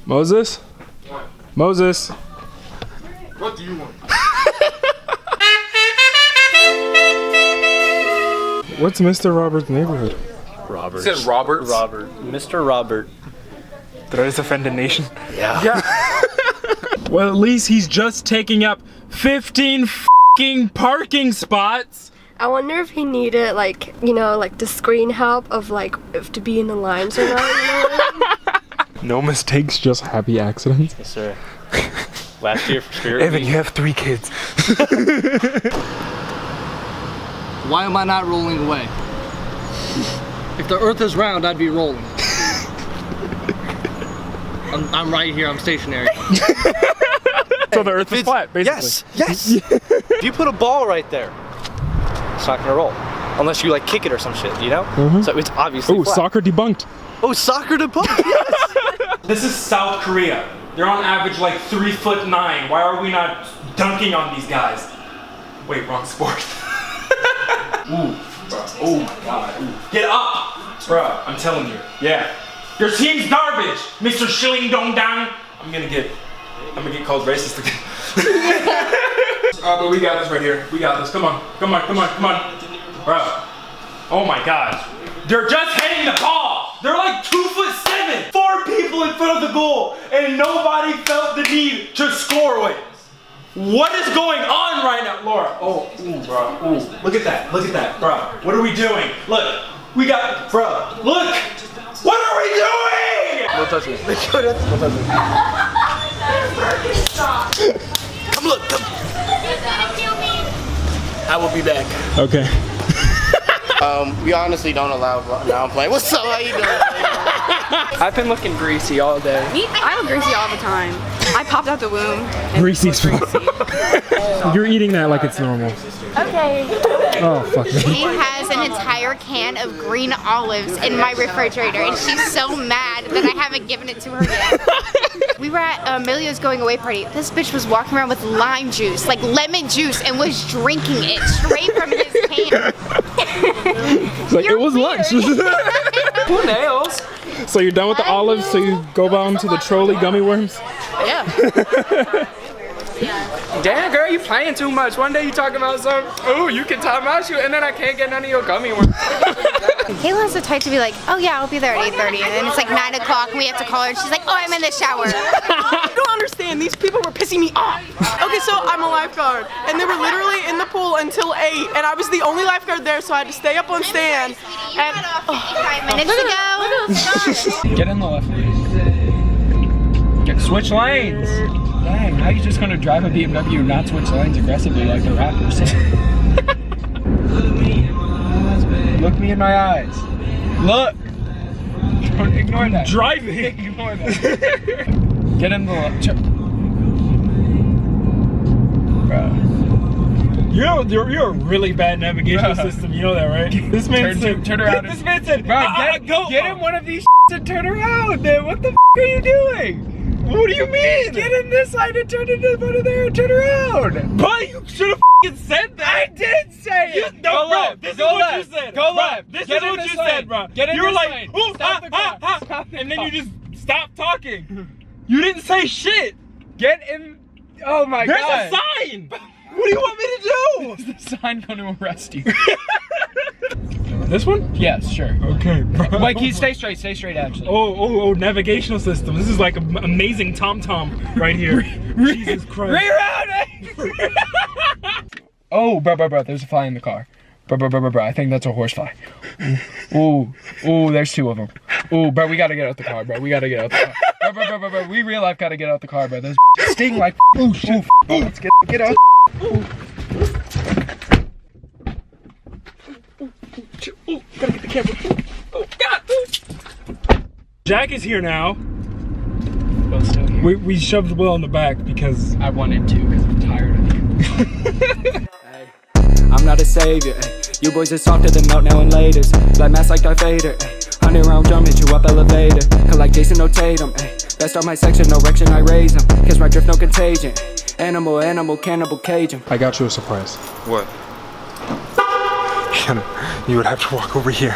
Moses? What? Moses? What do you want? What's Mr. Robert's neighborhood? Robert. You said Roberts? Robert. Mr. Robert. Did I just offend a nation? Yeah. Well, at least he's just taking up 15 f***ing parking spots. I wonder if he needed, like, you know, like the screen help of, like, if to be in the lines or not. You know? No mistakes, just happy accidents. Yes, sir. Last year for Spirit Evan, Week. you have 3 kids. Why am I not rolling away? If the earth is round, I'd be rolling. I'm right here, I'm stationary. So the earth is flat, basically. Yes. If you put a ball right there, it's not gonna roll. Unless you like kick it or some shit, you know? So it's obviously Ooh, flat. soccer debunked. Oh, soccer to puck. Yes. This is South Korea. They're on average like 3'9". Why are we not dunking on these guys? Wait, wrong sport. Ooh, bro. Oh my god. Ooh. Get up, bro. I'm telling you. Yeah. Your team's garbage, Mr. Shilling Dong Dang. I'm gonna get called racist again. But we got this right here. We got this. Come on. Come on. Come on. Come on. Bro. Oh my god. They're just hitting the ball. They're like 2'7". 4 people in front of the goal, and nobody felt the need to score it. What is going on right now, Laura? Oh, ooh, bro. Ooh, look at that. Look at that, bro. What are we doing? Look, we got, bro. Look. What are we doing? Don't touch me. Don't touch me. Come look. Come. I will be back. Okay. We honestly don't allow. Now I'm playing. What's up? How you doing? I've been looking greasy all day. Me? I look greasy all the time. I popped out the womb. and Greasy look greasy. You're eating that like it's normal. Okay. Oh, fuck me. She has an entire can of green olives in my refrigerator, and she's so mad that I haven't given it to her yet. We were at Emilio's going away party. This bitch was walking around with lime juice, like lemon juice, and was drinking it straight from his can. It's like, it was lunch. Who nails? So you're done with the olives, so you go down to the trolley gummy worms? Yeah. Damn, girl, you playing too much. One day you talking about some, oh, you can time out shoot, and then I can't get none of your gummy worms. Kayla has the type to be like, oh yeah, I'll be there at 8:30, and then it's like 9 o'clock, and we have to call her, and she's like, oh, I'm in the shower. You don't understand. These people were pissing me off. Okay, so I'm a lifeguard, and they were literally in the pool until 8, and I was the only lifeguard there, so I had to stay up on stand. And 5 minutes to go. Get in the left lane. Switch lanes. Dang, how you just gonna drive a BMW and not switch lanes aggressively like the rappers? Look me in my eyes. Look. Don't ignore that. Driving. Ignore that. Get in the left. Bro. You're a really bad navigational system. You know that, right? This man said, turn around. This man said, Bro, get in one of these and turn around, man. What the are you doing? What do you mean? Get in this side and turn into one of there and turn around. But you should have said that. I did say it. No, Go bro. left. This Go is what left. you said. Go Bro, left. This Get is in what this you lane. said, bro. Get in you were this like, lane. ooh, Stop the car. Stop the and then car. you just stopped talking. You didn't say shit. Get in. Oh my There's god. a sign. What do you want me to do? Is the sign going to arrest you? This one? Yes, sure. Okay, bro. Wait, stay straight actually. Oh, navigational system. This is like an amazing TomTom right here. Jesus Christ. Reroute. Oh, bro, there's a fly in the car. Bro, I think that's a horsefly. Ooh, there's 2 of them. Ooh, bro, we gotta get out the car, bro. We gotta get out the car. Bro, we real life gotta get out the car, bro. There's sting like, ooh, shit. Let's get out. Gotta get the camera. Oh, God. Jack is here now. Will's still here. We shoved Will in the back because I wanted to because I'm tired of you. Hey, I'm not a savior. Ay. You boys are softer than melt now and laters. Black mask like Darth Vader. 100 round drum hit you up elevator. Cut like Jason no Tatum. Ay. Best on my section, no erection, I raise them. Catch my drift, no contagion. Animal, cannibal, Cajun. I got you a surprise. What? You would have to walk over here.